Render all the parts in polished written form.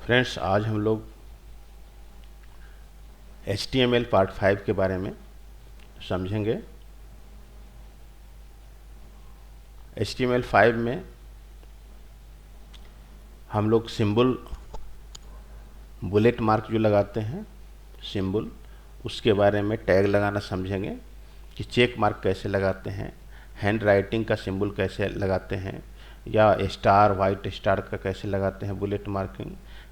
Friends, आज हम लोग HTML पार्ट 5 के बारे में समझेंगे। HTML 5 में हम लोग सिंबल, बुलेट मार्क जो लगाते हैं सिंबल, उसके बारे में टैग लगाना समझेंगे कि चेक मार्क कैसे लगाते हैं, हैंड राइटिंग का सिंबल कैसे लगाते हैं, या स्टार, वाइट स्टार का कैसे लगाते हैं बुलेट मार्किंग,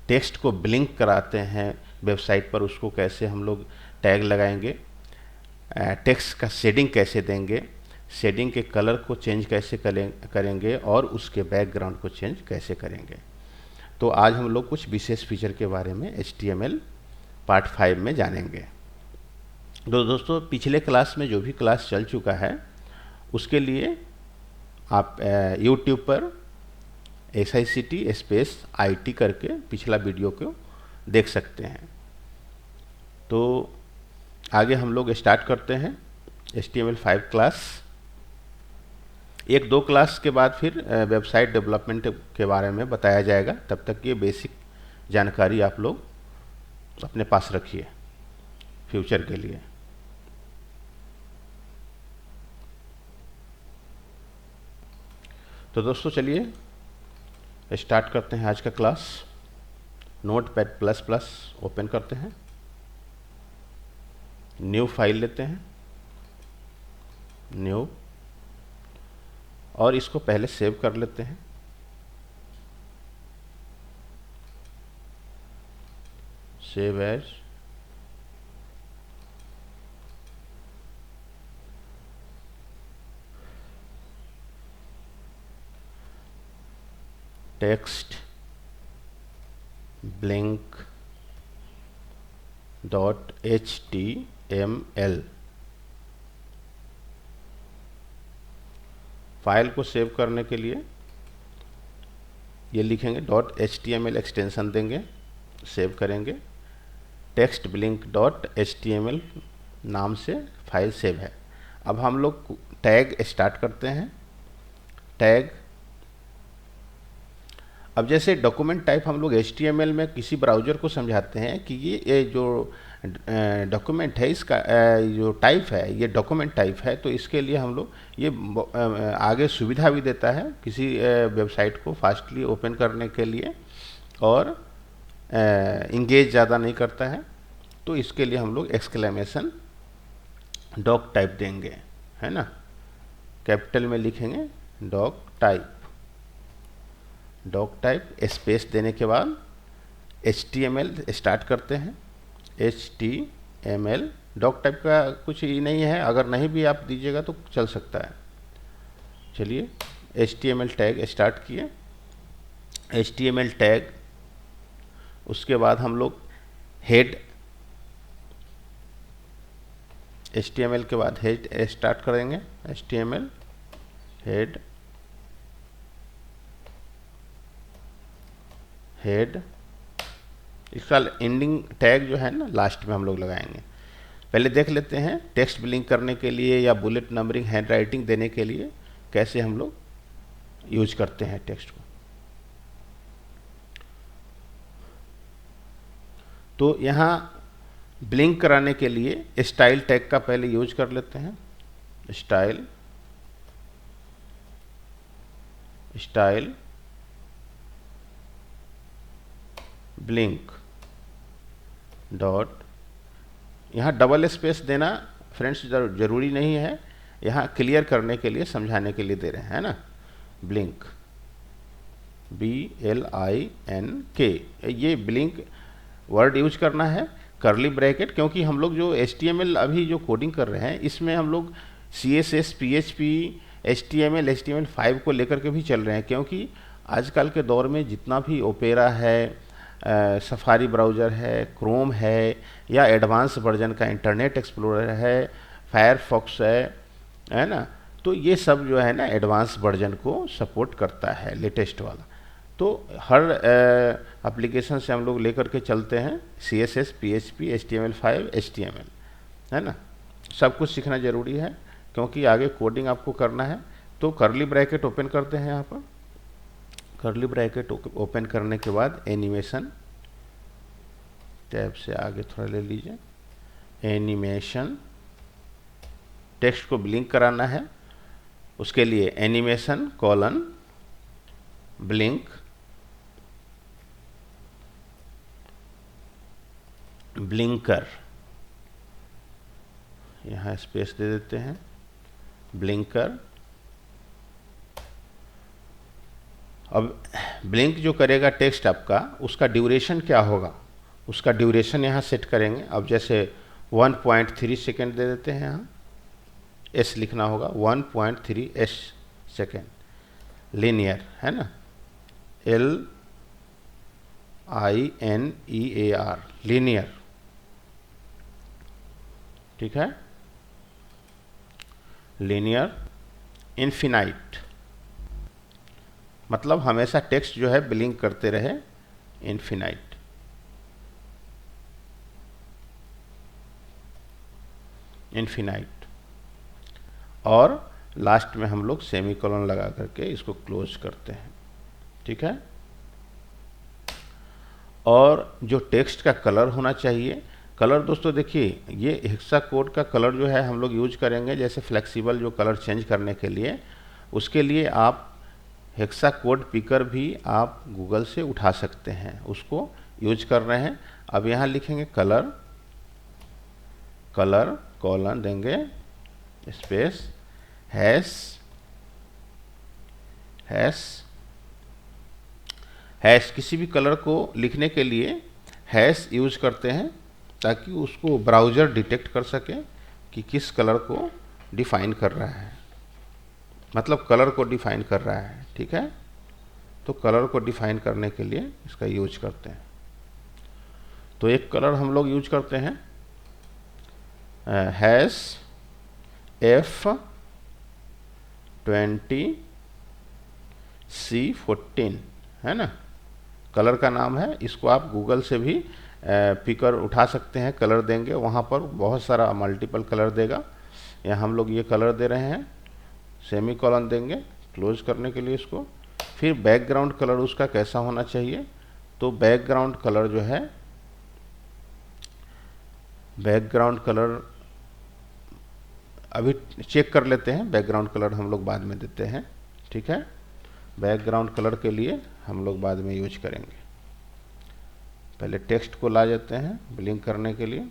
टेक्स्ट को ब्लिंक कराते हैं वेबसाइट पर, उसको कैसे हम लोग टैग लगाएंगे, टेक्स्ट का शेडिंग कैसे देंगे, शेडिंग के कलर को चेंज कैसे करेंगे और उसके बैकग्राउंड को चेंज कैसे करेंगे। तो आज हम लोग कुछ विशेष फीचर के बारे में HTML पार्ट 5 में जानेंगे। तो दोस्तों, पिछले क्लास में जो भी क्लास चल चुका है उसके लिए आप YouTube पर SICT/IT करके पिछला वीडियो को देख सकते हैं। तो आगे हम लोग स्टार्ट करते हैं HTML 5 क्लास। एक दो क्लास के बाद फिर वेबसाइट डेवलपमेंट के बारे में बताया जाएगा। तब तक ये बेसिक जानकारी आप लोग अपने पास रखिए फ्यूचर के लिए। तो दोस्तों, चलिए स्टार्ट करते हैं आज का क्लास। नोटपैड++ ओपन करते हैं, न्यू फाइल लेते हैं, न्यू, और इसको पहले सेव कर लेते हैं। Save as, text blink .html। File को सेव करने के लिए ये लिखेंगे .html, एक्सटेंशन देंगे, सेव करेंगे। टेक्स्ट ब्लिंक .html नाम से फाइल सेव है। अब हम लोग टैग स्टार्ट करते हैं। टैग, अब जैसे डॉक्यूमेंट टाइप हम लोग HTML में किसी ब्राउज़र को समझाते हैं कि ये जो डॉक्यूमेंट है, इसका जो टाइप है ये डॉक्यूमेंट टाइप है, तो इसके लिए हम लोग ये आगे सुविधा भी देता है किसी वेबसाइट को फास्टली ओपन करने के लिए, और इंगेज ज़्यादा नहीं करता है। तो इसके लिए हम लोग एक्सक्लेमेशन डॉक टाइप देंगे, है ना। कैपिटल में लिखेंगे doc type, doc type space देने के बाद HTML स्टार्ट करते हैं। HTML डॉक टाइप का कुछ ही नहीं है, अगर नहीं भी आप दीजिएगा तो चल सकता है। चलिए HTML टैग स्टार्ट किए। HTML टैग, उसके बाद हम लोग हेड, HTML के बाद हेड स्टार्ट करेंगे। HTML हेड, हेड, इसका एंडिंग टैग जो है ना लास्ट में हम लोग लगाएंगे। पहले देख लेते हैं टेक्स्ट ब्लिंक करने के लिए या बुलेट नंबरिंग, हैंड राइटिंग देने के लिए कैसे हम लोग यूज करते हैं टेक्स्ट को। तो यहाँ ब्लिंक कराने के लिए स्टाइल टैग का पहले यूज कर लेते हैं। स्टाइल, स्टाइल ब्लिंक डॉट, यहाँ डबल स्पेस देना फ्रेंड्स जरूरी नहीं है, यहाँ क्लियर करने के लिए, समझाने के लिए दे रहे हैं ना। ब्लिंक BLINK, ये ब्लिंक वर्ड यूज करना है। करली ब्रैकेट, क्योंकि हम लोग जो HTML अभी जो कोडिंग कर रहे हैं इसमें हम लोग CSS, PHP, HTML 5 को लेकर के भी चल रहे हैं, क्योंकि आजकल के दौर में जितना भी ओपेरा है, सफारी ब्राउज़र है, क्रोम है, या एडवांस वर्जन का इंटरनेट एक्सप्लोरर है, फायरफॉक्स है ना, तो ये सब जो है ना एडवांस वर्जन को सपोर्ट करता है, लेटेस्ट वाला। तो हर एप्लीकेशन से हम लोग लेकर के चलते हैं CSS, PHP, HTML5, HTML, है ना। सब कुछ सीखना ज़रूरी है क्योंकि आगे कोडिंग आपको करना है। तो करली ब्रैकेट ओपन करते हैं यहाँ पर। करली ब्रैकेट ओपन करने के बाद एनिमेशन टैब से आगे थोड़ा ले लीजिए, एनिमेशन, टेक्स्ट को ब्लिंक कराना है, उसके लिए एनिमेशन कॉलन ब्लिंक ब्लिंकर, यहाँ स्पेस दे देते हैं, ब्लिंकर। अब ब्लिंक जो करेगा टेक्स्ट आपका, उसका ड्यूरेशन क्या होगा, उसका ड्यूरेशन यहाँ सेट करेंगे। अब जैसे 1.3 सेकेंड दे देते हैं, यहाँ एस लिखना होगा, 1.3 एस सेकेंड, लीनियर है ना, LINEAR, लीनियर, ठीक है। लीनियर इन्फिनाइट, मतलब हमेशा टेक्स्ट जो है ब्लिंक करते रहे, इन्फिनाइट। इन्फिनाइट, और लास्ट में हम लोग सेमीकोलन लगा करके इसको क्लोज करते हैं, ठीक है। और जो टेक्स्ट का कलर होना चाहिए, कलर दोस्तों देखिए, ये हेक्सा कोड का कलर जो है हम लोग यूज करेंगे, जैसे फ्लेक्सिबल जो कलर चेंज करने के लिए, उसके लिए आप हेक्सा कोड पिकर भी आप गूगल से उठा सकते हैं, उसको यूज कर रहे हैं। अब यहाँ लिखेंगे कलर, कलर कॉलन देंगे, स्पेस हैश, हैश, हैश, किसी भी कलर को लिखने के लिए हैश यूज करते हैं, ताकि उसको ब्राउज़र डिटेक्ट कर सके कि किस कलर को डिफाइन कर रहा है, मतलब कलर को डिफाइन कर रहा है, ठीक है। तो कलर को डिफाइन करने के लिए इसका यूज करते हैं। तो एक कलर हम लोग यूज करते हैं हैश F20C14, है ना, कलर का नाम है। इसको आप गूगल से भी पिकर उठा सकते हैं, कलर देंगे, वहाँ पर बहुत सारा मल्टीपल कलर देगा। यहाँ हम लोग ये कलर दे रहे हैं, सेमी कॉलन देंगे क्लोज करने के लिए इसको। फिर बैकग्राउंड कलर उसका कैसा होना चाहिए, तो बैकग्राउंड कलर जो है, बैकग्राउंड कलर अभी चेक कर लेते हैं, बैकग्राउंड कलर हम लोग बाद में देते हैं, ठीक है। बैकग्राउंड कलर के लिए हम लोग बाद में यूज करेंगे, पहले टेक्स्ट को ला जाते हैं ब्लिंक करने के लिए।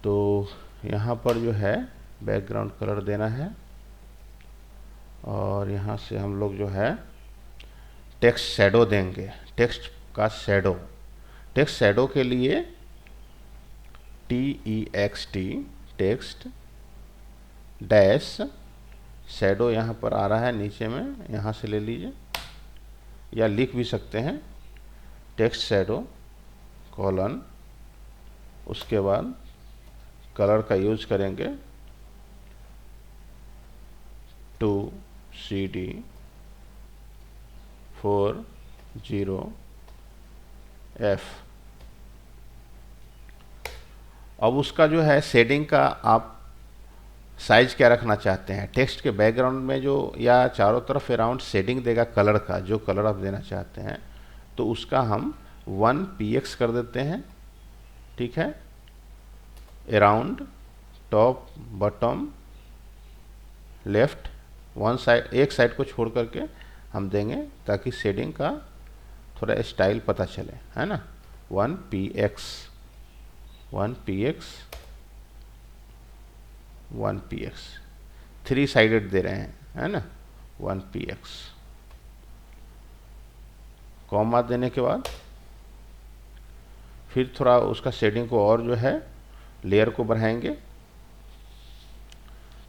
तो यहाँ पर जो है बैकग्राउंड कलर देना है, और यहाँ से हम लोग जो है टेक्स्ट शैडो देंगे, टेक्स्ट का शैडो। टेक्स्ट शैडो के लिए TEXT, टेक्स्ट डैश शैडो यहाँ पर आ रहा है नीचे में, यहाँ से ले लीजिए, या लिख भी सकते हैं टेक्स्ट शैडो कॉलन, उसके बाद कलर का यूज करेंगे 2CD40F। अब उसका जो है शेडिंग का आप साइज क्या रखना चाहते हैं, टेक्स्ट के बैकग्राउंड में जो या चारों तरफ अराउंड शेडिंग देगा कलर का, जो कलर आप देना चाहते हैं, तो उसका हम 1px कर देते हैं, ठीक है। Around top bottom left, one side, एक साइड को छोड़ करके हम देंगे, ताकि शेडिंग का थोड़ा स्टाइल पता चले, है ना। 1px 3 साइडेड दे रहे हैं, है ना, 1px। कॉमा देने के बाद फिर थोड़ा उसका शेडिंग को और जो है लेयर को बढ़ाएंगे।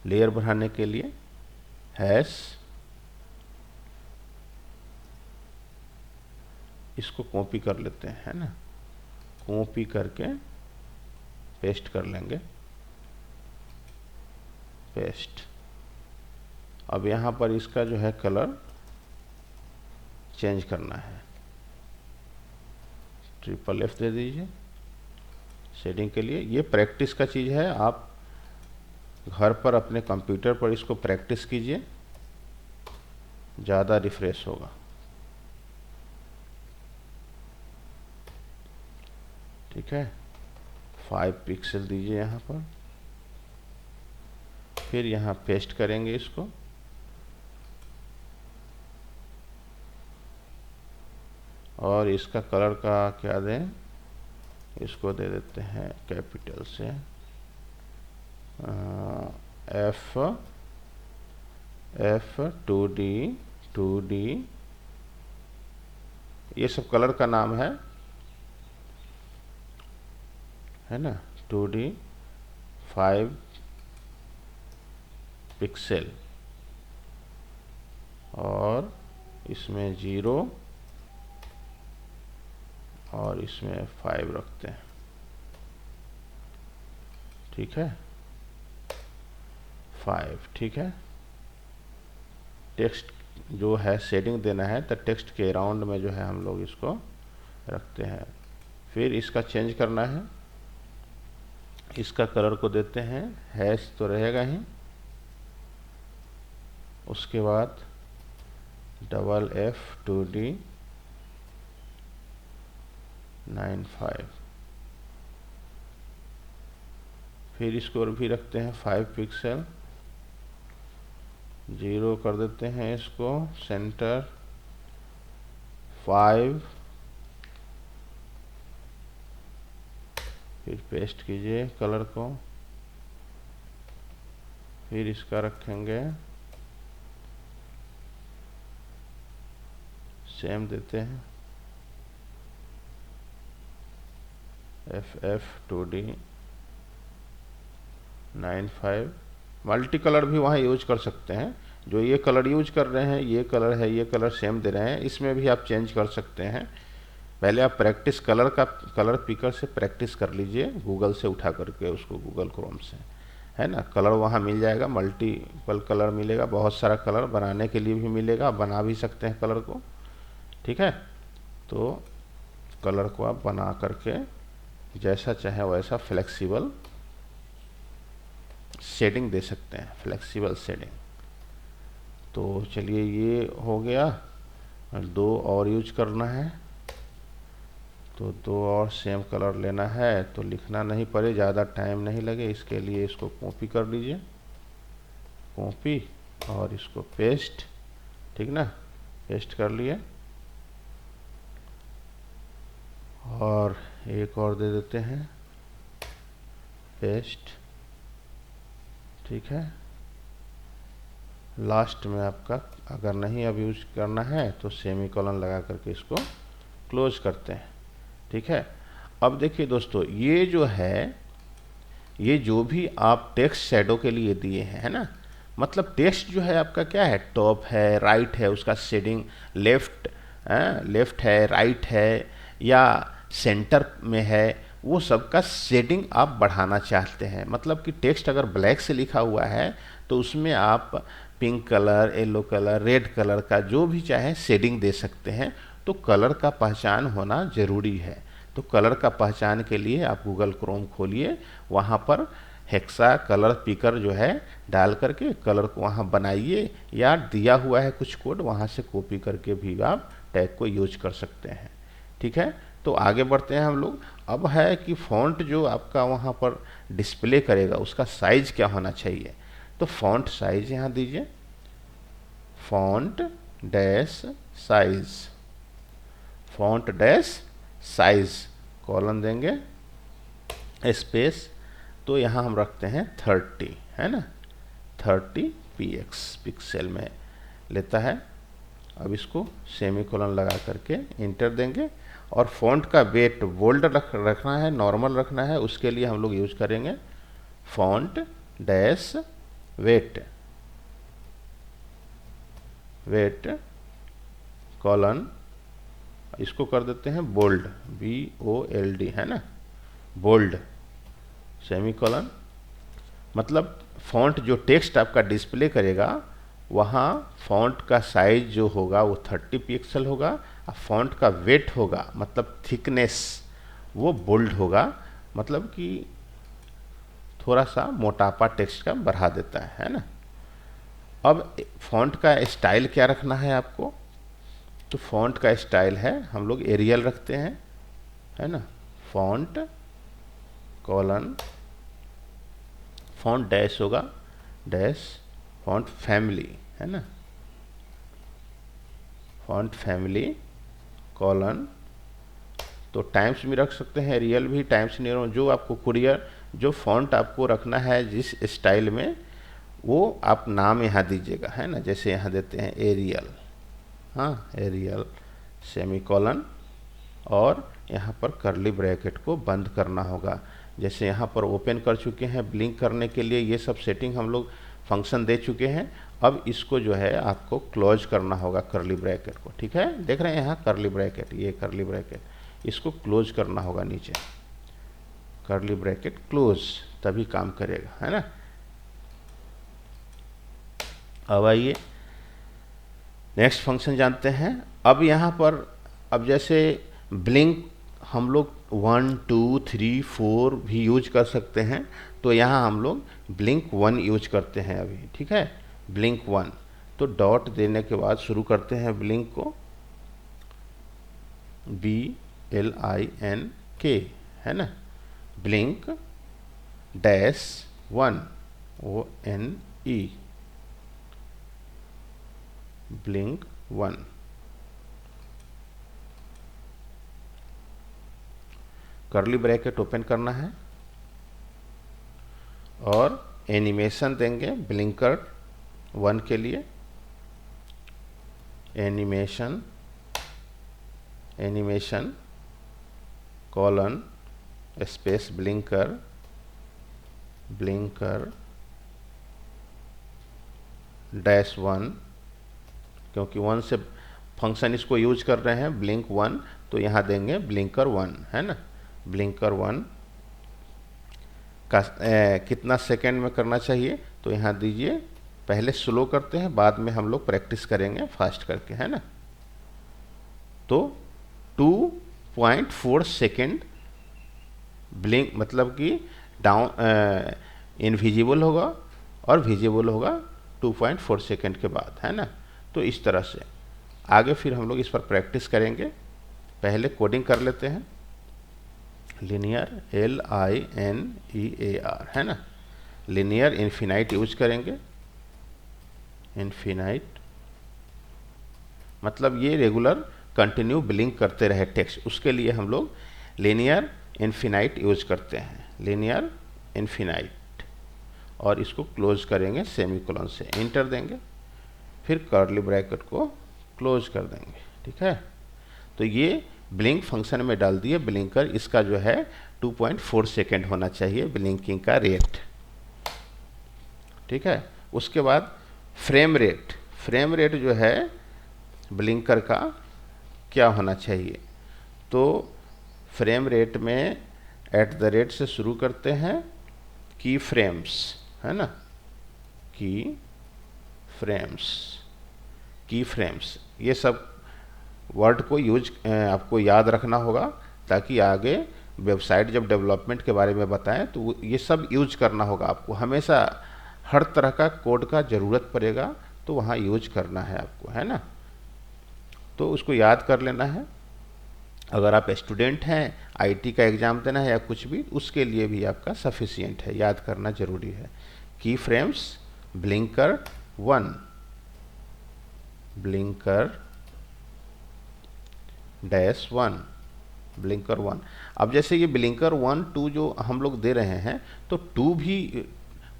लेयर बढ़ाने के लिए हैश, इसको कॉपी कर लेते हैं, है ना, कॉपी करके पेस्ट कर लेंगे, पेस्ट। अब यहाँ पर इसका जो है कलर चेंज करना है, F दे दीजिए शेडिंग के लिए। ये प्रैक्टिस का चीज़ है, आप घर पर अपने कंप्यूटर पर इसको प्रैक्टिस कीजिए, ज़्यादा रिफ्रेश होगा। ठीक है, 5 पिक्सल दीजिए यहाँ पर, फिर यहाँ पेस्ट करेंगे इसको, और इसका कलर का क्या दें, इसको दे देते हैं कैपिटल से F 2D, ये सब कलर का नाम है ना, 2D 5 पिक्सल, और इसमें 0 और इसमें 5 रखते हैं, ठीक है, 5, ठीक है। टेक्स्ट जो है शेडिंग देना है तो टेक्स्ट के अराउंड में जो है हम लोग इसको रखते हैं। फिर इसका चेंज करना है, इसका कलर को देते हैं हैश तो रहेगा ही, उसके बाद F 2D 95, फिर इसको भी रखते हैं 5 पिक्सल, 0 कर देते हैं इसको, सेंटर 5, फिर पेस्ट कीजिए कलर को, फिर इसका रखेंगे सेम देते हैं F 2D 95, मल्टी कलर भी वहाँ यूज कर सकते हैं, जो ये कलर यूज कर रहे हैं, ये कलर है, ये कलर सेम दे रहे हैं, इसमें भी आप चेंज कर सकते हैं। पहले आप प्रैक्टिस कलर पिकर से प्रैक्टिस कर लीजिए, गूगल से उठा करके उसको, गूगल क्रोम से, है ना, कलर वहाँ मिल जाएगा, मल्टीपल कलर मिलेगा, बहुत सारा कलर बनाने के लिए भी मिलेगा, बना भी सकते हैं कलर को, ठीक है। तो कलर को आप बना करके जैसा चाहे वैसा फ्लेक्सिबल शेडिंग दे सकते हैं, फ्लेक्सिबल शेडिंग। तो चलिए ये हो गया, 2 और यूज करना है, तो 2 और सेम कलर लेना है, तो लिखना नहीं पड़े, ज़्यादा टाइम नहीं लगे, इसके लिए इसको कॉपी कर लीजिए, कॉपी, और इसको पेस्ट, ठीक ना, पेस्ट कर लिए, और एक और दे देते हैं पेस्ट, ठीक है। लास्ट में आपका अगर नहीं अब यूज करना है तो सेमीकोलन लगा करके इसको क्लोज करते हैं, ठीक है। अब देखिए दोस्तों, ये जो है, ये जो भी आप टेक्स्ट शैडो के लिए दिए हैं, है ना, मतलब टेक्स्ट जो है आपका क्या है, टॉप है, राइट है, उसका शेडिंग लेफ्ट है, राइट है, या सेंटर में है, वो सबका शेडिंग आप बढ़ाना चाहते हैं। मतलब कि टेक्स्ट अगर ब्लैक से लिखा हुआ है तो उसमें आप pink colour, yellow colour, red colour का जो भी चाहे शेडिंग दे सकते हैं। तो कलर का पहचान होना ज़रूरी है। तो कलर का पहचान के लिए आप गूगल क्रोम खोलिए, वहाँ पर हेक्सा कलर पिकर जो है डाल करके कलर को वहाँ बनाइए, या दिया हुआ है कुछ कोड, वहाँ से कॉपी करके भी आप टैग को यूज कर सकते हैं, ठीक है। तो आगे बढ़ते हैं हम लोग। अब है कि फ़ॉन्ट जो आपका वहाँ पर डिस्प्ले करेगा उसका साइज़ क्या होना चाहिए। तो फ़ॉन्ट साइज़ यहाँ दीजिए, font dash size, font dash size, colon देंगे, स्पेस, तो यहाँ हम रखते हैं 30, है ना, 30 पिक्सल में लेता है। अब इसको सेमीकोलन लगा करके इंटर देंगे, और फ़ॉन्ट का वेट बोल्ड रखना है, नॉर्मल रखना है, उसके लिए हम लोग यूज करेंगे फ़ॉन्ट डैश वेट कॉलन, इसको कर देते हैं बोल्ड, BOLD, है ना, बोल्ड, सेमीकोलन। मतलब फ़ॉन्ट जो टेक्स्ट आपका डिस्प्ले करेगा वहाँ फ़ॉन्ट का साइज जो होगा वो 30 पिक्सल होगा, और फ़ॉन्ट का वेट होगा, मतलब थिकनेस, वो बोल्ड होगा, मतलब कि थोड़ा सा मोटापा टेक्स्ट का बढ़ा देता है ना। अब फ़ॉन्ट का स्टाइल क्या रखना है आपको। तो फ़ॉन्ट का स्टाइल है, हम लोग एरियल रखते हैं, है ना, फॉन्ट कॉलन फॉन्ट डैश होगा डैश फॉन्ट फैमिली, है ना, फॉन्ट फैमिली कॉलन, तो टाइम्स भी रख सकते हैं, रियल भी, टाइम्स न्यू रोमन, जो आपको कुरियर जो फॉन्ट आपको रखना है जिस स्टाइल में, वो आप नाम यहाँ दीजिएगा, है ना। जैसे यहाँ देते हैं एरियल, हाँ एरियल सेमीकोलन, और यहाँ पर कर्ली ब्रैकेट को बंद करना होगा। जैसे यहाँ पर ओपन कर चुके हैं ब्लिंक करने के लिए, ये सब सेटिंग हम लोग फंक्शन दे चुके हैं। अब इसको जो है आपको क्लोज करना होगा कर्ली ब्रैकेट को, ठीक है। देख रहे हैं यहाँ कर्ली ब्रैकेट, ये कर्ली ब्रैकेट, इसको क्लोज करना होगा नीचे, कर्ली ब्रैकेट क्लोज, तभी काम करेगा, है ना। अब आइए नेक्स्ट फंक्शन जानते हैं। अब यहाँ पर अब जैसे ब्लिंक हम लोग 1 2 3 4 भी यूज कर सकते हैं, तो यहाँ हम लोग ब्लिंक 1 यूज करते हैं अभी, ठीक है, ब्लिंक 1। तो डॉट देने के बाद शुरू करते हैं ब्लिंक को, BLINK, है ना, blink dash 1 ONE, blink 1। Curly bracket open करना है और एनिमेशन देंगे ब्लिंकर 1 के लिए, animation colon space blinker dash 1, क्योंकि 1 से फंक्शन इसको यूज कर रहे हैं ब्लिंक 1, तो यहाँ देंगे ब्लिंकर 1, है ना। ब्लिंकर 1 का कितना सेकेंड में करना चाहिए, तो यहाँ दीजिए, पहले स्लो करते हैं, बाद में हम लोग प्रैक्टिस करेंगे फास्ट करके, है ना। तो 2.4 सेकेंड ब्लिंक, मतलब कि डाउन इनविजिबल होगा और विजिबल होगा 2.4 सेकेंड के बाद, है ना। तो इस तरह से आगे फिर हम लोग इस पर प्रैक्टिस करेंगे। पहले कोडिंग कर लेते हैं, लिनियर LINEAR, है ना, लिनियर इन्फिनाइट यूज करेंगे, इन्फिनाइट मतलब ये रेगुलर कंटिन्यू ब्लिंक करते रहे टेक्स्ट, उसके लिए हम लोग लिनियर इन्फिनाइट यूज करते हैं, लिनियर इन्फिनाइट, और इसको क्लोज करेंगे सेमीकोलन से, इंटर देंगे, फिर कर्ली ब्रैकेट को क्लोज कर देंगे, ठीक है। तो ये ब्लिंक फंक्शन में डाल दिए ब्लिंकर, इसका जो है 2.4 सेकेंड होना चाहिए ब्लिंकिंग का रेट, ठीक है। उसके बाद फ्रेम रेट जो है ब्लिंकर का क्या होना चाहिए, तो फ्रेम रेट में @ से शुरू करते हैं, की फ्रेम्स, है ना, की फ्रेम्स, ये सब वर्ड को यूज आपको याद रखना होगा, ताकि आगे वेबसाइट जब डेवलपमेंट के बारे में बताएं तो ये सब यूज करना होगा आपको, हमेशा हर तरह का कोड का ज़रूरत पड़ेगा, तो वहाँ यूज करना है आपको, है ना। तो उसको याद कर लेना है। अगर आप स्टूडेंट हैं, IT का एग्ज़ाम देना है या कुछ भी, उसके लिए भी आपका सफिशिएंट है, याद करना जरूरी है। की frames blinker 1, blinker dash 1, blinker 1। अब जैसे ये ब्लिंकर 1 2 जो हम लोग दे रहे हैं, तो 2 भी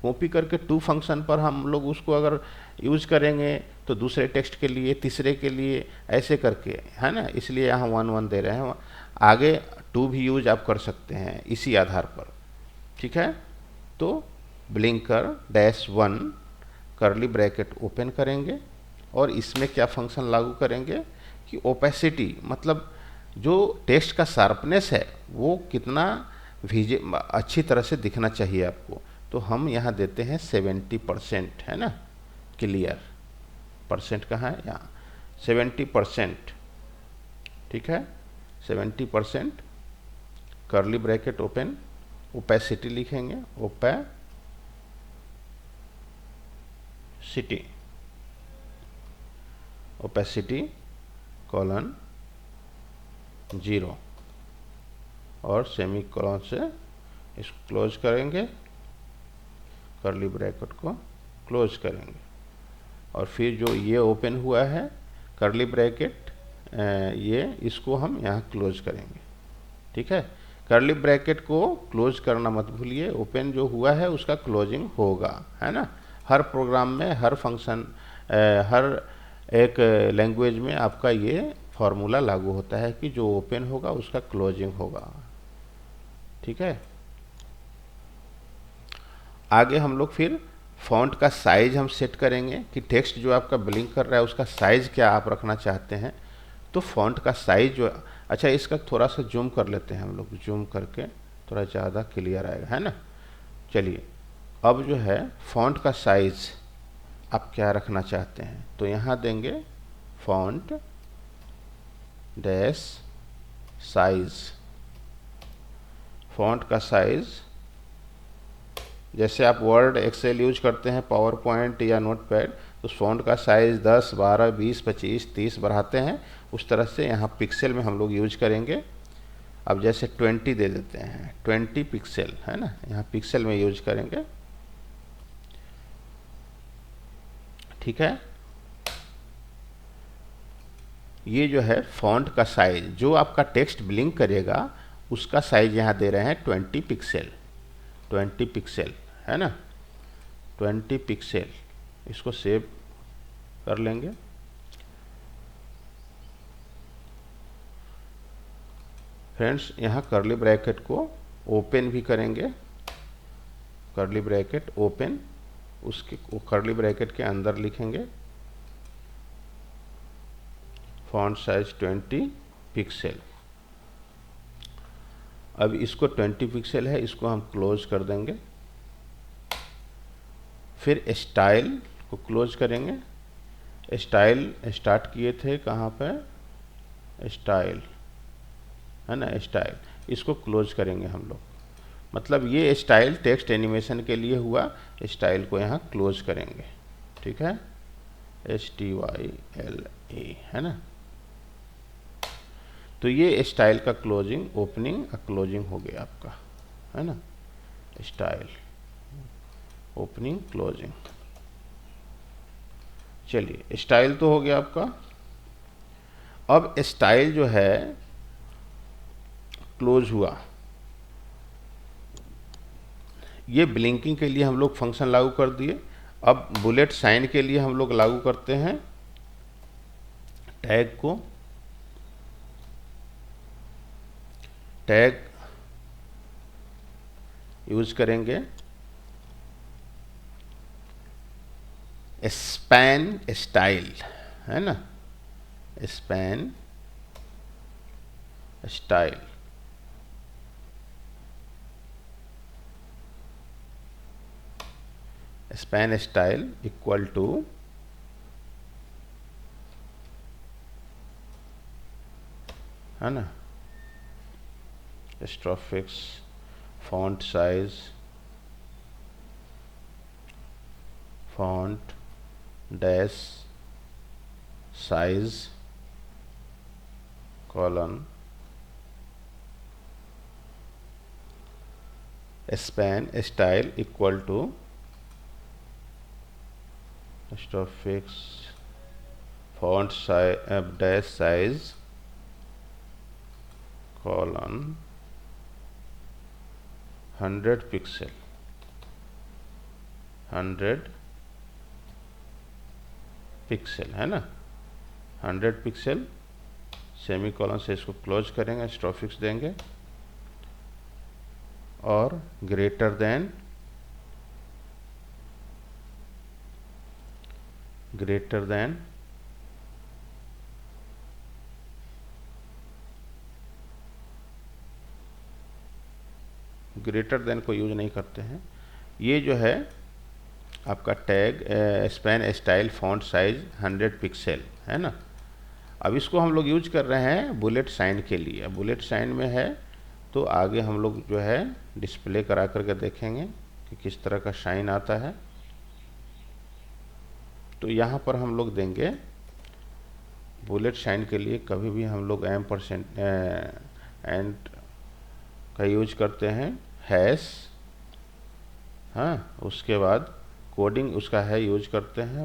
कॉपी करके 2 फंक्शन पर हम लोग उसको अगर यूज करेंगे तो दूसरे टेक्स्ट के लिए, तीसरे के लिए, ऐसे करके, है ना, इसलिए यहाँ 1 1 दे रहे हैं। आगे 2 भी यूज आप कर सकते हैं इसी आधार पर, ठीक है। तो blinker dash 1 curly bracket open करेंगे और इसमें क्या फंक्शन लागू करेंगे कि ओपेसिटी, मतलब जो टेक्स्ट का शार्पनेस है वो कितना अच्छी तरह से दिखना चाहिए आपको, तो हम यहाँ देते हैं 70%, है ना, क्लियर, परसेंट कहाँ है, यहाँ 70%, ठीक है, 70%, कर्ली ब्रैकेट ओपन, ओपेसिटी लिखेंगे, ओपेसिटी कॉलन 0, और सेमी कोलन से इसको क्लोज करेंगे, कर्ली ब्रैकेट को क्लोज करेंगे, और फिर जो ये ओपन हुआ है कर्ली ब्रैकेट ये इसको हम यहाँ क्लोज करेंगे। ठीक है, कर्ली ब्रैकेट को क्लोज करना मत भूलिए, ओपन जो हुआ है उसका क्लोजिंग होगा, है ना। हर प्रोग्राम में, हर फंक्शन, हर एक लैंग्वेज में आपका ये फॉर्मूला लागू होता है कि जो ओपन होगा उसका क्लोजिंग होगा। ठीक है, आगे हम लोग फिर फॉन्ट का साइज हम सेट करेंगे कि टेक्स्ट जो आपका ब्लिंक कर रहा है उसका साइज क्या आप रखना चाहते हैं। तो फॉन्ट का साइज जो, अच्छा इसका थोड़ा सा जूम कर लेते हैं हम लोग, जूम करके थोड़ा ज़्यादा क्लियर आएगा, है ना। चलिए, अब जो है फॉन्ट का साइज आप क्या रखना चाहते हैं, तो यहाँ देंगे फॉन्ट डैश साइज। फॉन्ट का साइज, जैसे आप वर्ड, एक्सेल यूज करते हैं, पावर पॉइंट या नोटपैड, तो फॉन्ट का साइज 10, 12, 20, 25, 30 बढ़ाते हैं, उस तरह से यहाँ पिक्सल में हम लोग यूज करेंगे। अब जैसे 20 दे देते हैं, 20 पिक्सल, है ना, यहाँ पिक्सल में यूज करेंगे। ठीक है, ये जो है फॉन्ट का साइज, जो आपका टेक्स्ट ब्लिंक करेगा उसका साइज यहाँ दे रहे हैं 20 पिक्सल, 20 पिक्सल, है ना, 20 पिक्सल। इसको सेव कर लेंगे। फ्रेंड्स, यहाँ कर्ली ब्रैकेट को ओपन भी करेंगे, कर्ली ब्रैकेट ओपन, उसके कर्ली ब्रैकेट के अंदर लिखेंगे फॉन्ट साइज 20 पिक्सल। अब इसको 20 पिक्सल है, इसको हम क्लोज कर देंगे। फिर स्टाइल को क्लोज करेंगे। स्टाइल स्टार्ट किए थे कहाँ पे, स्टाइल, है ना, स्टाइल, इसको क्लोज करेंगे हम लोग। मतलब ये स्टाइल टेक्स्ट एनिमेशन के लिए हुआ, स्टाइल को यहाँ क्लोज करेंगे। ठीक है, STYLE, है ना। तो ये स्टाइल का क्लोजिंग, ओपनिंग और क्लोजिंग हो गया आपका, है ना, स्टाइल ओपनिंग क्लोजिंग। चलिए, स्टाइल तो हो गया आपका। अब स्टाइल जो है क्लोज हुआ, ये ब्लिंकिंग के लिए हम लोग फंक्शन लागू कर दिए। अब बुलेट साइन के लिए हम लोग लागू करते हैं टैग को, टैग यूज करेंगे स्पैन स्टाइल, है ना, span style. Span style equal to है ना स्ट्रोफिक्स font size, font dash size colon span style equal to स्ट्रोफिक्स font size dash size colon 100 pixel, 100 pixel, है ना, 100 पिक्सल, सेमी कॉलन से इसको क्लोज करेंगे, स्ट्रोफिक्स देंगे और ग्रेटर देन, ग्रेटर देन को यूज नहीं करते हैं। ये जो है आपका tag span style font size 100 pixel, है ना। अब इसको हम लोग यूज कर रहे हैं बुलेट साइन के लिए। बुलेट साइन में है तो आगे हम लोग जो है डिस्प्ले करा करके देखेंगे कि किस तरह का साइन आता है। तो यहाँ पर हम लोग देंगे बुलेट साइन के लिए, कभी भी हम लोग %, का यूज करते हैं हैश, हाँ, उसके बाद कोडिंग उसका है यूज करते हैं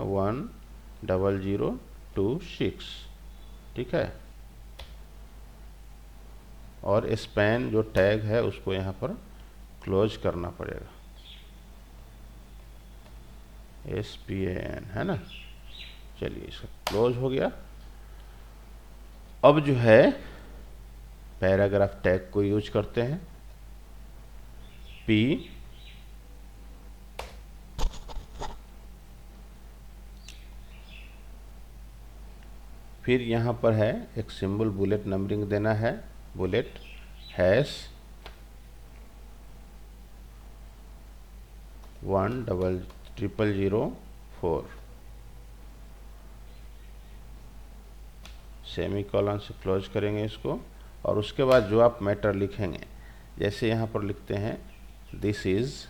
10026, ठीक है। और स्पैन जो टैग है उसको यहाँ पर क्लोज करना पड़ेगा, SPAN, है ना। चलिए इसका क्लोज हो गया। अब जो है पैराग्राफ टैग को यूज करते हैं P, फिर यहाँ पर है एक सिंबल बुलेट नंबरिंग देना है, बुलेट हैश 10004, सेमी कॉलन से क्लोज करेंगे इसको। और उसके बाद जो आप मैटर लिखेंगे, जैसे यहाँ पर लिखते हैं दिस इज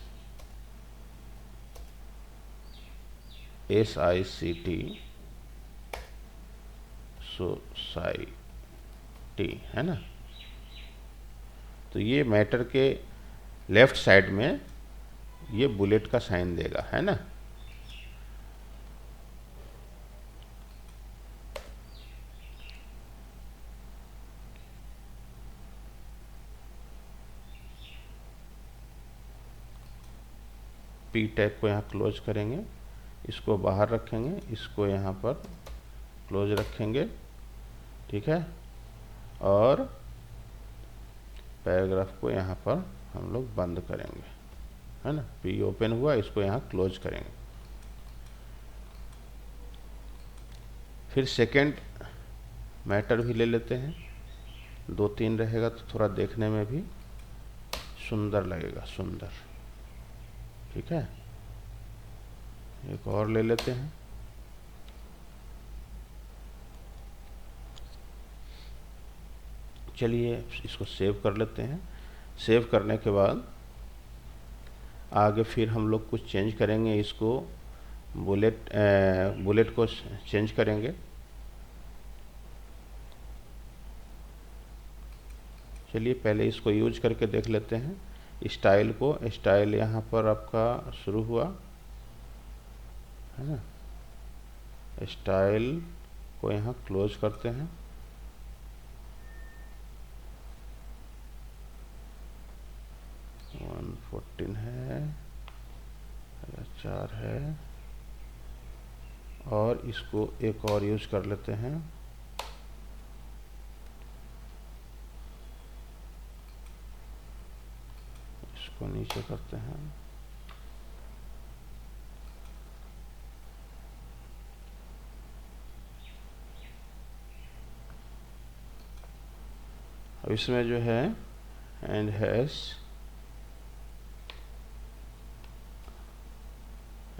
SICT सोसाइटी, है ना। तो ये मैटर के लेफ्ट साइड में ये बुलेट का साइन देगा, है ना। P टैग को यहाँ क्लोज करेंगे, इसको बाहर रखेंगे, इसको यहाँ पर क्लोज रखेंगे, ठीक है। और पैराग्राफ को यहाँ पर हम लोग बंद करेंगे, है ना। P ओपन हुआ, इसको यहाँ क्लोज करेंगे। फिर सेकेंड मैटर भी ले लेते हैं, 2-3 रहेगा तो थोड़ा देखने में भी सुंदर लगेगा, सुंदर, ठीक है। एक और ले लेते हैं, चलिए इसको सेव कर लेते हैं। सेव करने के बाद आगे फिर हम लोग कुछ चेंज करेंगे, इसको बुलेट को चेंज करेंगे। चलिए पहले इसको यूज करके देख लेते हैं। स्टाइल को, स्टाइल यहाँ पर आपका शुरू हुआ, है ना। स्टाइल को यहाँ क्लोज करते हैं, वन 14 है, 4 है। और इसको एक और यूज कर लेते हैं, इसको नीचे करते हैं। अब इसमें जो है एंड हैश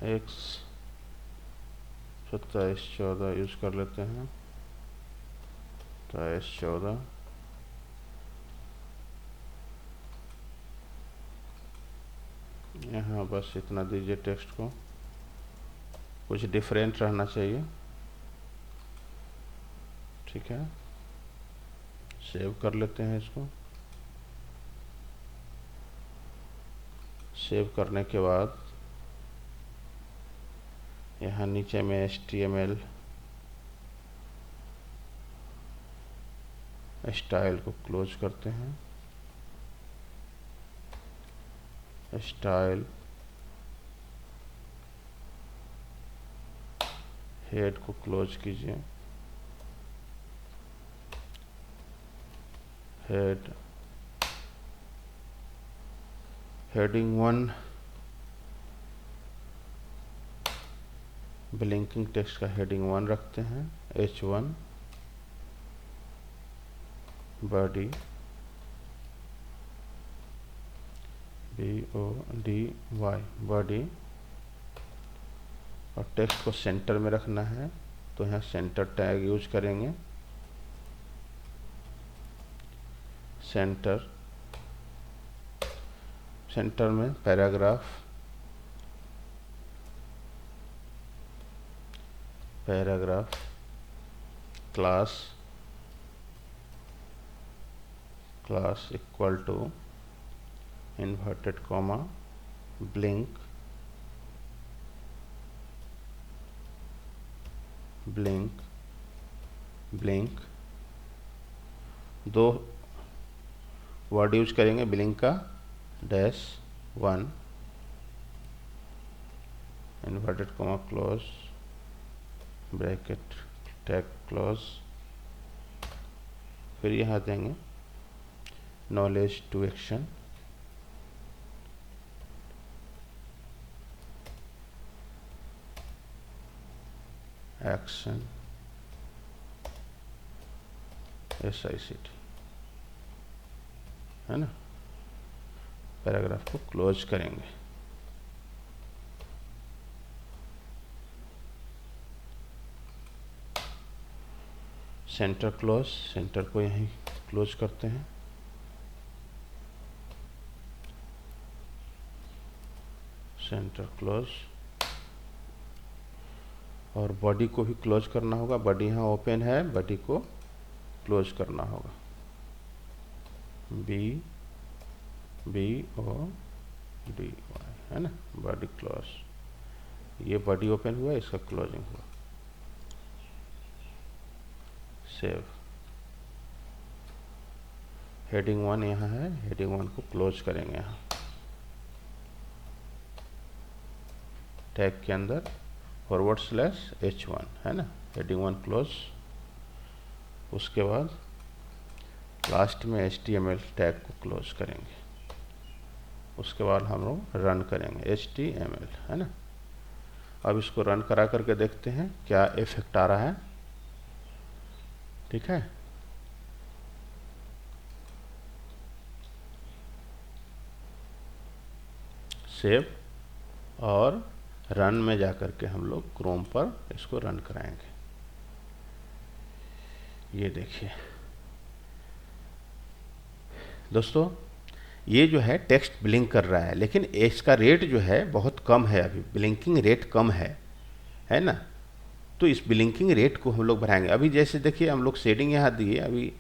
x 2714 यूज कर लेते हैं, 2714। यहाँ बस इतना दीजिए, टेक्स्ट को कुछ डिफरेंट रहना चाहिए, ठीक है। सेव कर लेते हैं इसको। सेव करने के बाद यहाँ नीचे में HTML स्टाइल को क्लोज करते हैं, स्टाइल हेड को क्लोज कीजिए, हेड हेडिंग 1 ब्लिंकिंग टेक्स्ट का हेडिंग 1 रखते हैं, H1 बॉडी BODY बॉडी। और टेक्स्ट को सेंटर में रखना है, तो यहाँ सेंटर टैग यूज करेंगे, सेंटर। सेंटर में paragraph, paragraph class, class equal to inverted comma blink blink blink, दो वर्ड यूज करेंगे ब्लिंक का, dash 1 inverted comma close bracket tag close, फिर यहाँ देंगे knowledge to action, action SICT, है ना। पैराग्राफ को क्लोज करेंगे। सेंटर क्लोज, सेंटर को यहीं क्लोज करते हैं। सेंटर क्लोज, और बॉडी को भी क्लोज करना होगा। बॉडी यहाँ ओपन है, बॉडी को क्लोज करना होगा। BODY, है ना, बॉडी क्लोज। ये बॉडी ओपन हुआ, इसका क्लोजिंग हुआ। सेव। हेडिंग 1 यहाँ है, हेडिंग 1 को क्लोज करेंगे यहाँ टैग के अंदर /H1, है ना, हेडिंग 1 क्लोज। उसके बाद लास्ट में HTML टैग को क्लोज करेंगे। उसके बाद हम लोग रन करेंगे HTML, है ना। अब इसको रन करा करके देखते हैं क्या इफेक्ट आ रहा है। ठीक है, सेव, और रन में जाकर के हम लोग क्रोम पर इसको रन कराएंगे। ये देखिए दोस्तों, ये जो है टेक्स्ट ब्लिंक कर रहा है, लेकिन इसका रेट जो है बहुत कम है, अभी ब्लिंकिंग रेट कम है ना। तो इस ब्लिंकिंग रेट को हम लोग बढ़ाएंगे। अभी जैसे देखिए हम लोग शेडिंग यहाँ दिए, अभी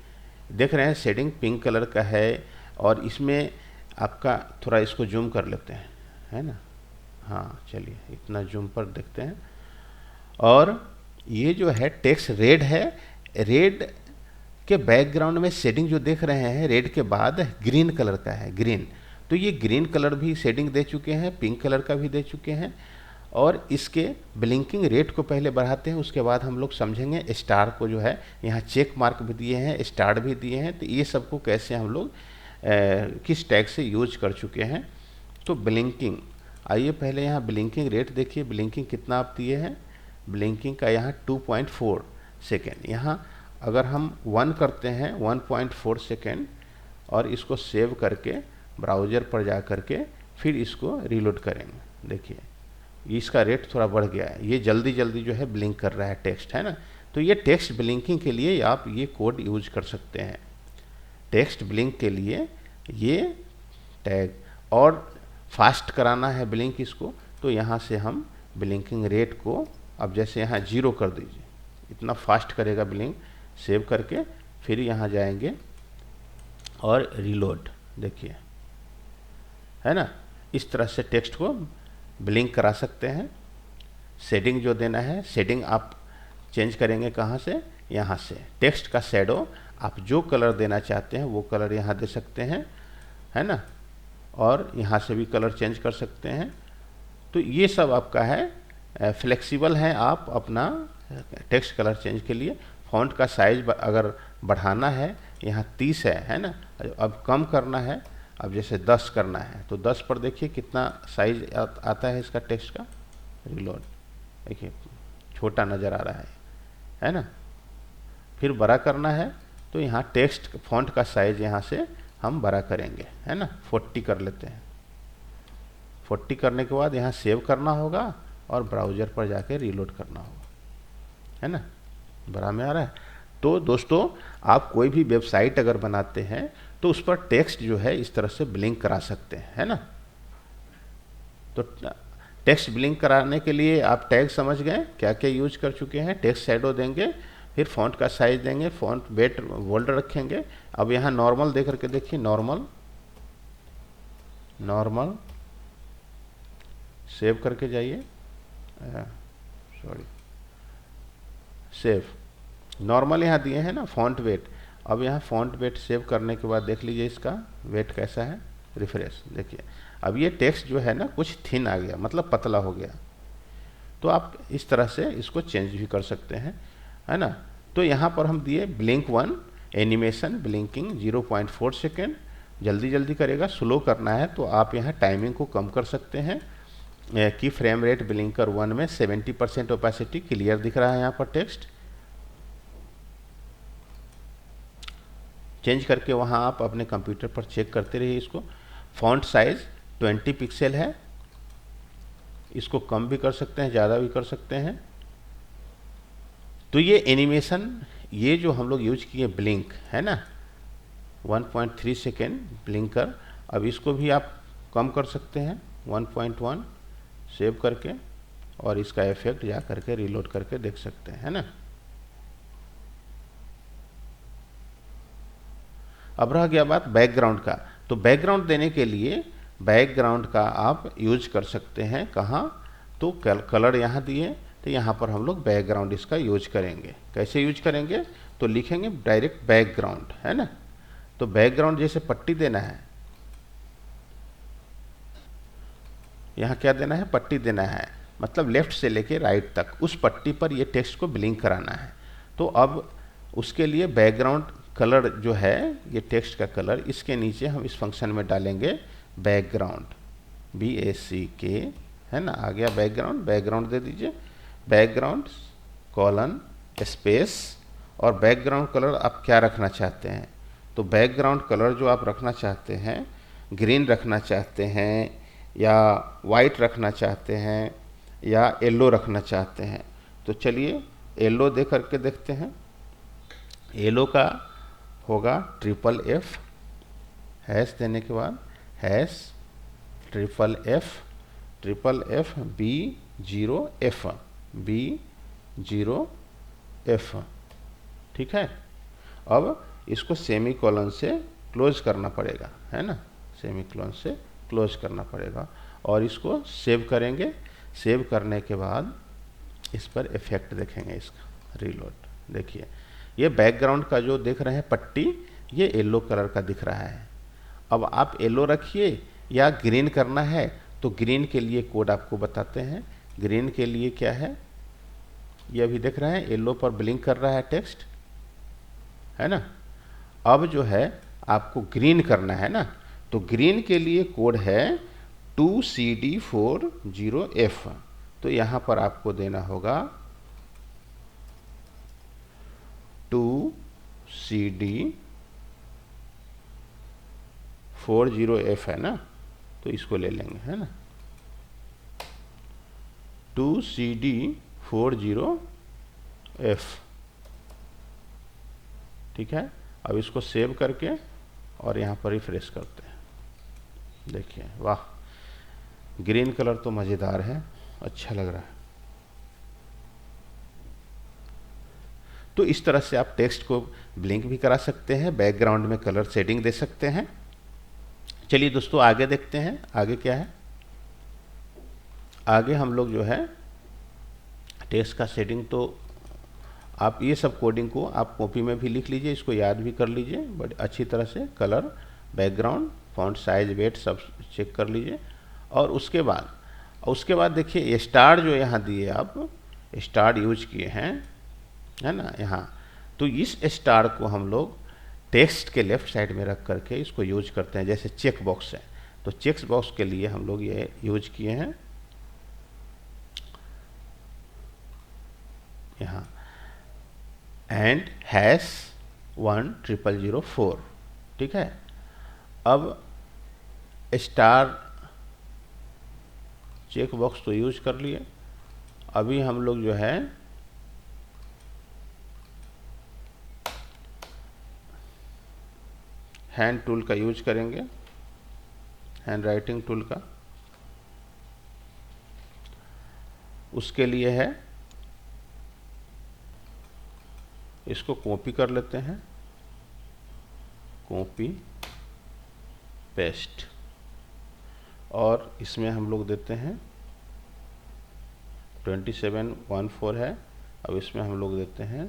देख रहे हैं शेडिंग पिंक कलर का है, और इसमें आपका थोड़ा इसको जूम कर लेते हैं, है ना। हाँ चलिए, इतना जूम पर देखते हैं। और ये जो है टेक्स्ट रेड है, रेड के बैकग्राउंड में शेडिंग जो देख रहे हैं रेड के बाद ग्रीन कलर का है, ग्रीन। तो ये ग्रीन कलर भी शेडिंग दे चुके हैं, पिंक कलर का भी दे चुके हैं। और इसके ब्लिंकिंग रेट को पहले बढ़ाते हैं, उसके बाद हम लोग समझेंगे स्टार को जो है, यहाँ चेक मार्क भी दिए हैं, स्टार भी दिए हैं। तो ये सबको कैसे हम लोग किस टैग से यूज कर चुके हैं। तो ब्लिंकिंग, आइए पहले यहाँ ब्लिंकिंग रेट देखिए, ब्लिंकिंग कितना आप दिए हैं। ब्लिंकिंग का यहाँ 2.4 सेकेंड, यहाँ अगर हम 1 करते हैं 1.4 सेकेंड, और इसको सेव करके ब्राउज़र पर जा करके फिर इसको रीलोड करेंगे। देखिए इसका रेट थोड़ा बढ़ गया है, ये जल्दी जल्दी जो है ब्लिंक कर रहा है टेक्स्ट, है ना। तो ये टेक्स्ट ब्लिंकिंग के लिए आप ये कोड यूज कर सकते हैं, टेक्स्ट ब्लिंक के लिए ये टैग। और फास्ट कराना है ब्लिंक इसको, तो यहाँ से हम ब्लिंकिंग रेट को अब जैसे यहाँ 0 कर दीजिए, इतना फास्ट करेगा ब्लिंक। सेव करके फिर यहाँ जाएंगे और रीलोड, देखिए, है ना। इस तरह से टेक्स्ट को ब्लिंक करा सकते हैं। शेडिंग जो देना है, शेडिंग आप चेंज करेंगे कहाँ से, यहाँ से। टेक्स्ट का शैडो आप जो कलर देना चाहते हैं वो कलर यहाँ दे सकते हैं, है ना। और यहाँ से भी कलर चेंज कर सकते हैं। तो ये सब आपका है, फ्लेक्सिबल है आप अपना टेक्स्ट कलर चेंज के लिए। फ़ॉन्ट का साइज अगर बढ़ाना है, यहाँ 30 है ना। अब कम करना है, अब जैसे 10 करना है, तो 10 पर देखिए कितना साइज आता है इसका टेक्स्ट का। रीलोड, देखिए छोटा नज़र आ रहा है ना। फिर बड़ा करना है, तो यहाँ टेक्स्ट फ़ॉन्ट का साइज यहाँ से हम बड़ा करेंगे, है ना। 40 कर लेते हैं। 40 करने के बाद यहाँ सेव करना होगा और ब्राउज़र पर जाके रीलोड करना होगा, है ना। बड़ा में आ रहा है। तो दोस्तों, आप कोई भी वेबसाइट अगर बनाते हैं तो उस पर टेक्स्ट जो है इस तरह से ब्लिंक करा सकते हैं, है ना। तो टेक्स्ट ब्लिंक कराने के लिए आप टैग समझ गए क्या क्या यूज कर चुके हैं। टेक्स्ट शैडो देंगे, फिर फ़ॉन्ट का साइज देंगे, फ़ॉन्ट वेट बोल्ड रखेंगे। अब यहाँ नॉर्मल दे करके देखिए, नॉर्मल नॉर्मल, सेव करके जाइए, सॉरी, सेव। नॉर्मल यहाँ दिए हैं ना फॉन्ट वेट, अब यहाँ फॉन्ट वेट सेव करने के बाद देख लीजिए इसका वेट कैसा है, रिफ्रेश देखिए। अब ये टेक्स्ट जो है ना कुछ थिन आ गया, मतलब पतला हो गया। तो आप इस तरह से इसको चेंज भी कर सकते हैं, है ना। तो यहाँ पर हम दिए ब्लिंक 1, एनिमेशन ब्लिंकिंग 0.4 सेकेंड, जल्दी जल्दी करेगा। स्लो करना है तो आप यहाँ टाइमिंग को कम कर सकते हैं कि फ्रेम रेट ब्लिंकर 1 में 70% ओपेसिटी, क्लियर दिख रहा है यहाँ पर टेक्स्ट। चेंज करके वहाँ आप अपने कंप्यूटर पर चेक करते रहिए इसको। फॉन्ट साइज 20 पिक्सल है, इसको कम भी कर सकते हैं, ज़्यादा भी कर सकते हैं। तो ये एनिमेशन, ये जो हम लोग यूज किए ब्लिंक है ना 1.3 सेकेंड ब्लिंकर, अब इसको भी आप कम कर सकते हैं 1.1, सेव करके, और इसका इफेक्ट जा करके रिलोड करके देख सकते हैं, है ना। अब रह गया बात बैकग्राउंड का। तो बैकग्राउंड देने के लिए बैकग्राउंड का आप यूज कर सकते हैं कहाँ, तो कलर यहाँ दिए, तो यहाँ पर हम लोग बैकग्राउंड इसका यूज करेंगे। कैसे यूज करेंगे, तो लिखेंगे डायरेक्ट बैकग्राउंड, है ना। तो बैकग्राउंड जैसे पट्टी देना है, यहाँ क्या देना है, पट्टी देना है, मतलब लेफ्ट से लेके राइट तक उस पट्टी पर ये टेक्स्ट को ब्लिंक कराना है। तो अब उसके लिए बैकग्राउंड कलर जो है, ये टेक्स्ट का कलर, इसके नीचे हम इस फंक्शन में डालेंगे बैकग्राउंड, BACK, है ना। आ गया बैकग्राउंड, बैकग्राउंड दे दीजिए, बैकग्राउंड कॉलन स्पेस, और बैकग्राउंड कलर आप क्या रखना चाहते हैं। तो बैकग्राउंड कलर जो आप रखना चाहते हैं, ग्रीन रखना चाहते हैं, या वाइट रखना चाहते हैं, या येलो रखना चाहते हैं। तो चलिए येलो दे करके देखते हैं। येलो का होगा FFF, हैश देने के बाद हैश FFF B0F, B0F, ठीक है। अब इसको सेमी कॉलन से क्लोज करना पड़ेगा, है ना, सेमी कॉलन से क्लोज करना पड़ेगा, और इसको सेव करेंगे। सेव करने के बाद इस पर इफेक्ट देखेंगे इसका, रिलोड। देखिए ये बैकग्राउंड का जो देख रहे हैं पट्टी, ये येलो कलर का दिख रहा है। अब आप येलो रखिए या ग्रीन करना है, तो ग्रीन के लिए कोड आपको बताते हैं। ग्रीन के लिए क्या है, ये अभी देख रहे हैं येलो पर ब्लिंक कर रहा है टेक्स्ट, है ना। अब जो है आपको ग्रीन करना है ना, तो ग्रीन के लिए कोड है 2CD40F। तो यहाँ पर आपको देना होगा 2CD40F, है ना। तो इसको ले लेंगे, है ना, 2CD40F, ठीक है। अब इसको सेव करके और यहाँ पर रिफ्रेश करते हैं। देखिए वाह, ग्रीन कलर तो मज़ेदार है, अच्छा लग रहा है। तो इस तरह से आप टेक्स्ट को ब्लिंक भी करा सकते हैं, बैकग्राउंड में कलर शेडिंग दे सकते हैं। चलिए दोस्तों आगे देखते हैं, आगे क्या है। आगे हम लोग जो है टेक्स्ट का शेडिंग, तो आप ये सब कोडिंग को आप कॉपी में भी लिख लीजिए, इसको याद भी कर लीजिए बट अच्छी तरह से। Colour, background, font size, weight सब चेक कर लीजिए। और उसके बाद देखिए स्टार जो यहाँ दिए, आप स्टार यूज किए हैं, है ना यहाँ। तो इस स्टार को हम लोग टेक्स्ट के लेफ्ट साइड में रख करके इसको यूज करते हैं। जैसे चेक बॉक्स है, तो चेक बॉक्स के लिए हम लोग ये यूज किए हैं यहाँ, एंड #10004, ठीक है। अब स्टार चेक बॉक्स तो यूज कर लिए, अभी हम लोग जो है हैंड टूल का यूज करेंगे, हैंड राइटिंग टूल का। उसके लिए है, इसको कॉपी कर लेते हैं, कॉपी पेस्ट, और इसमें हम लोग देते हैं 2714 है, अब इसमें हम लोग देते हैं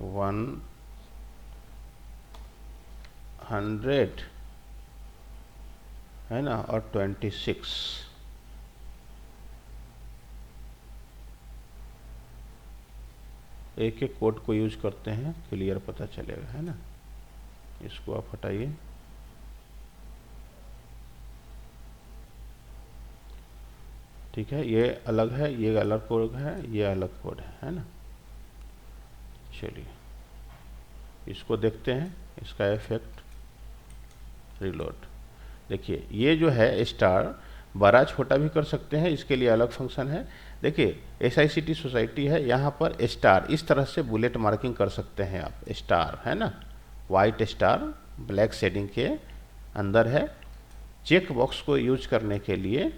100 है ना, और 26। एक एक कोड को यूज करते हैं, क्लियर पता चलेगा, है ना। इसको आप हटाइए। ठीक है, ये अलग है, ये अलग कोड है, ये अलग कोड है ना। चलिए इसको देखते हैं, इसका इफेक्ट। रिलोड। देखिए ये जो है स्टार बड़ा छोटा भी कर सकते हैं, इसके लिए अलग फंक्शन है। देखिए SICT सोसाइटी है, यहाँ पर स्टार इस तरह से बुलेट मार्किंग कर सकते हैं आप। स्टार है ना, वाइट स्टार ब्लैक शेडिंग के अंदर है। चेक बॉक्स को यूज करने के लिए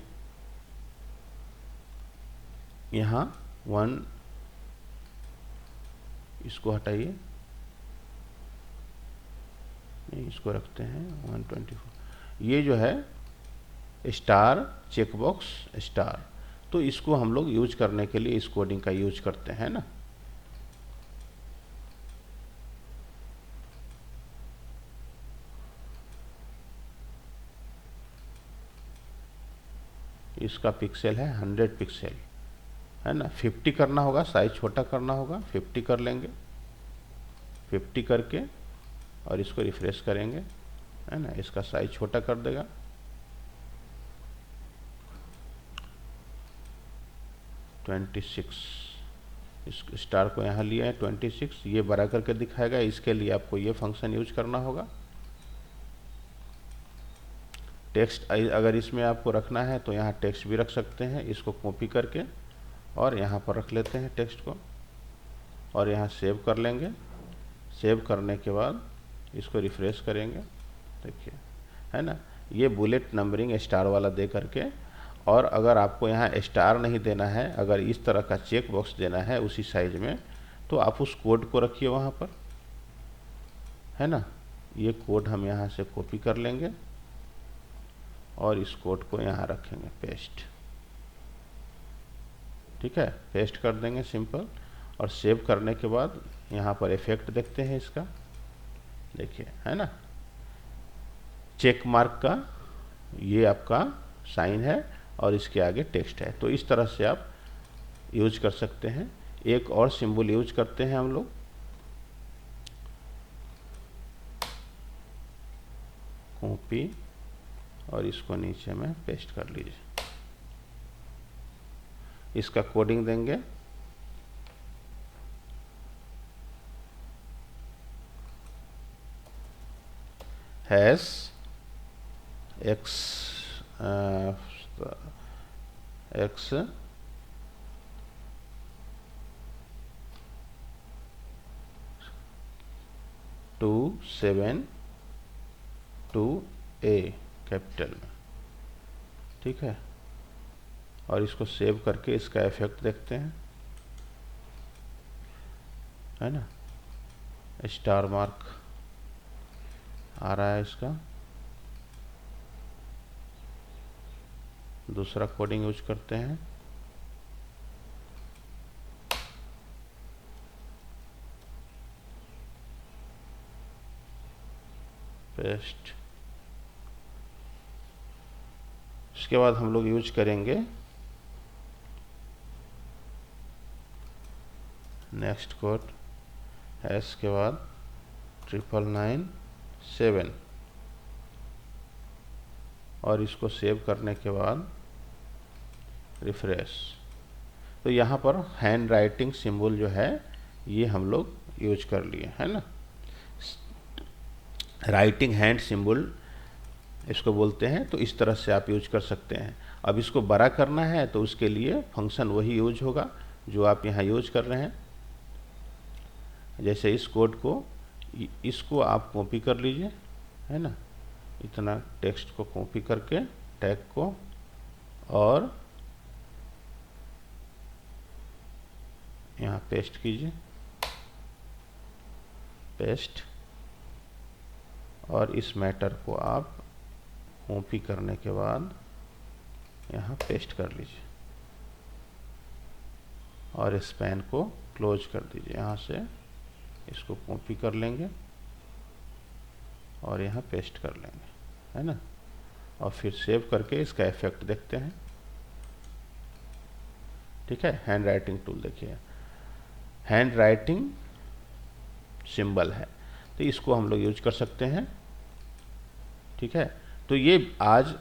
यहाँ 1, इसको हटाइए, नहीं इसको रखते हैं 124। ये जो है स्टार चेक बॉक्स स्टार, तो इसको हम लोग यूज करने के लिए इस कोडिंग का यूज करते हैं ना। इसका पिक्सल है 100 पिक्सल, है ना। 50 करना होगा, साइज छोटा करना होगा, 50 कर लेंगे। 50 करके और इसको रिफ्रेश करेंगे, है ना, इसका साइज छोटा कर देगा। इस स्टार को यहाँ लिया है 26, ये बड़ा करके दिखाएगा। इसके लिए आपको ये फंक्शन यूज करना होगा। टेक्स्ट अगर इसमें आपको रखना है तो यहाँ टेक्स्ट भी रख सकते हैं, इसको कॉपी करके और यहाँ पर रख लेते हैं टेक्स्ट को, और यहाँ सेव कर लेंगे। सेव करने के बाद इसको रिफ्रेश करेंगे, देखिए, है ना, ये बुलेट नंबरिंग स्टार वाला दे करके। और अगर आपको यहाँ स्टार नहीं देना है, अगर इस तरह का चेक बॉक्स देना है उसी साइज में, तो आप उस कोड को रखिए वहाँ पर, है ना। ये कोड हम यहाँ से कॉपी कर लेंगे और इस कोड को यहाँ रखेंगे पेस्ट। ठीक है, पेस्ट कर देंगे सिंपल। और सेव करने के बाद यहाँ पर इफेक्ट देखते हैं इसका, देखिए, है ना, चेक मार्क का ये आपका साइन है और इसके आगे टेक्स्ट है। तो इस तरह से आप यूज कर सकते हैं। एक और सिंबल यूज करते हैं हम लोग, कॉपी, और इसको नीचे में पेस्ट कर लीजिए। इसका कोडिंग देंगे, hash x x 272A capital में। ठीक है, और इसको सेव करके इसका इफेक्ट देखते हैं, है ना, स्टार मार्क आ रहा है इसका। दूसरा कोडिंग यूज करते हैं, पेस्ट। इसके बाद हम लोग यूज करेंगे नेक्स्ट कोड, हैश के बाद 9997, और इसको सेव करने के बाद रिफ्रेश। तो यहाँ पर हैंड राइटिंग सिंबल जो है ये हम लोग यूज कर लिए, है ना। राइटिंग हैंड सिंबल इसको बोलते हैं। तो इस तरह से आप यूज कर सकते हैं। अब इसको बड़ा करना है तो उसके लिए फंक्शन वही यूज होगा जो आप यहाँ यूज कर रहे हैं। जैसे इस कोड को, इसको आप कॉपी कर लीजिए, है ना, इतना टेक्स्ट को कॉपी करके टैग को, और यहाँ पेस्ट कीजिए, पेस्ट। और इस मैटर को आप कॉपी करने के बाद यहाँ पेस्ट कर लीजिए और इस पेन को क्लोज कर दीजिए। यहाँ से इसको कॉपी कर लेंगे और यहाँ पेस्ट कर लेंगे, है ना। और फिर सेव करके इसका इफेक्ट देखते हैं। ठीक है, हैंड राइटिंग टूल देखिए, हैंड राइटिंग सिंबल है, तो इसको हम लोग यूज कर सकते हैं। ठीक है, तो ये आज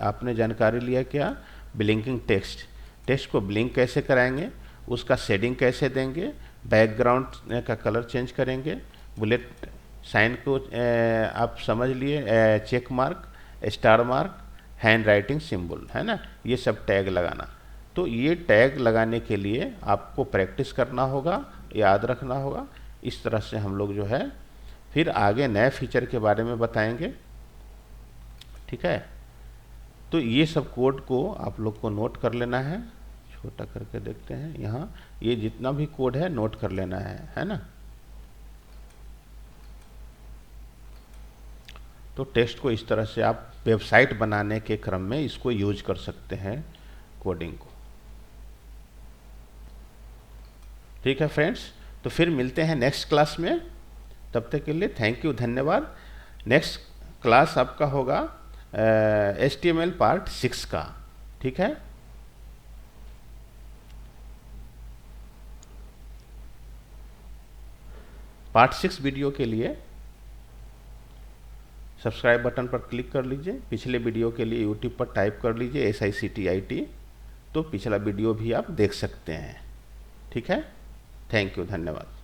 आपने जानकारी लिया क्या, ब्लिंकिंग टेक्स्ट को ब्लिंक कैसे कराएंगे, उसका शेडिंग कैसे देंगे, बैकग्राउंड का कलर चेंज करेंगे, बुलेट साइन को आप समझ लिए, check mark, star mark, hand writing symbol, है ना, ये सब टैग लगाना। तो ये टैग लगाने के लिए आपको प्रैक्टिस करना होगा, याद रखना होगा। इस तरह से हम लोग जो है फिर आगे नए फीचर के बारे में बताएंगे। ठीक है, तो ये सब कोड को आप लोग को नोट कर लेना है। छोटा करके देखते हैं, यहाँ ये जितना भी कोड है नोट कर लेना है ना। तो टेक्स्ट को इस तरह से आप वेबसाइट बनाने के क्रम में इसको यूज कर सकते हैं, कोडिंग को। ठीक है फ्रेंड्स, तो फिर मिलते हैं नेक्स्ट क्लास में। तब तक के लिए थैंक यू, धन्यवाद। नेक्स्ट क्लास आपका होगा HTML पार्ट 6 का। ठीक है, पार्ट 6 वीडियो के लिए सब्सक्राइब बटन पर क्लिक कर लीजिए। पिछले वीडियो के लिए यूट्यूब पर टाइप कर लीजिए SICTIT, तो पिछला वीडियो भी आप देख सकते हैं। ठीक है, थैंक यू, धन्यवाद।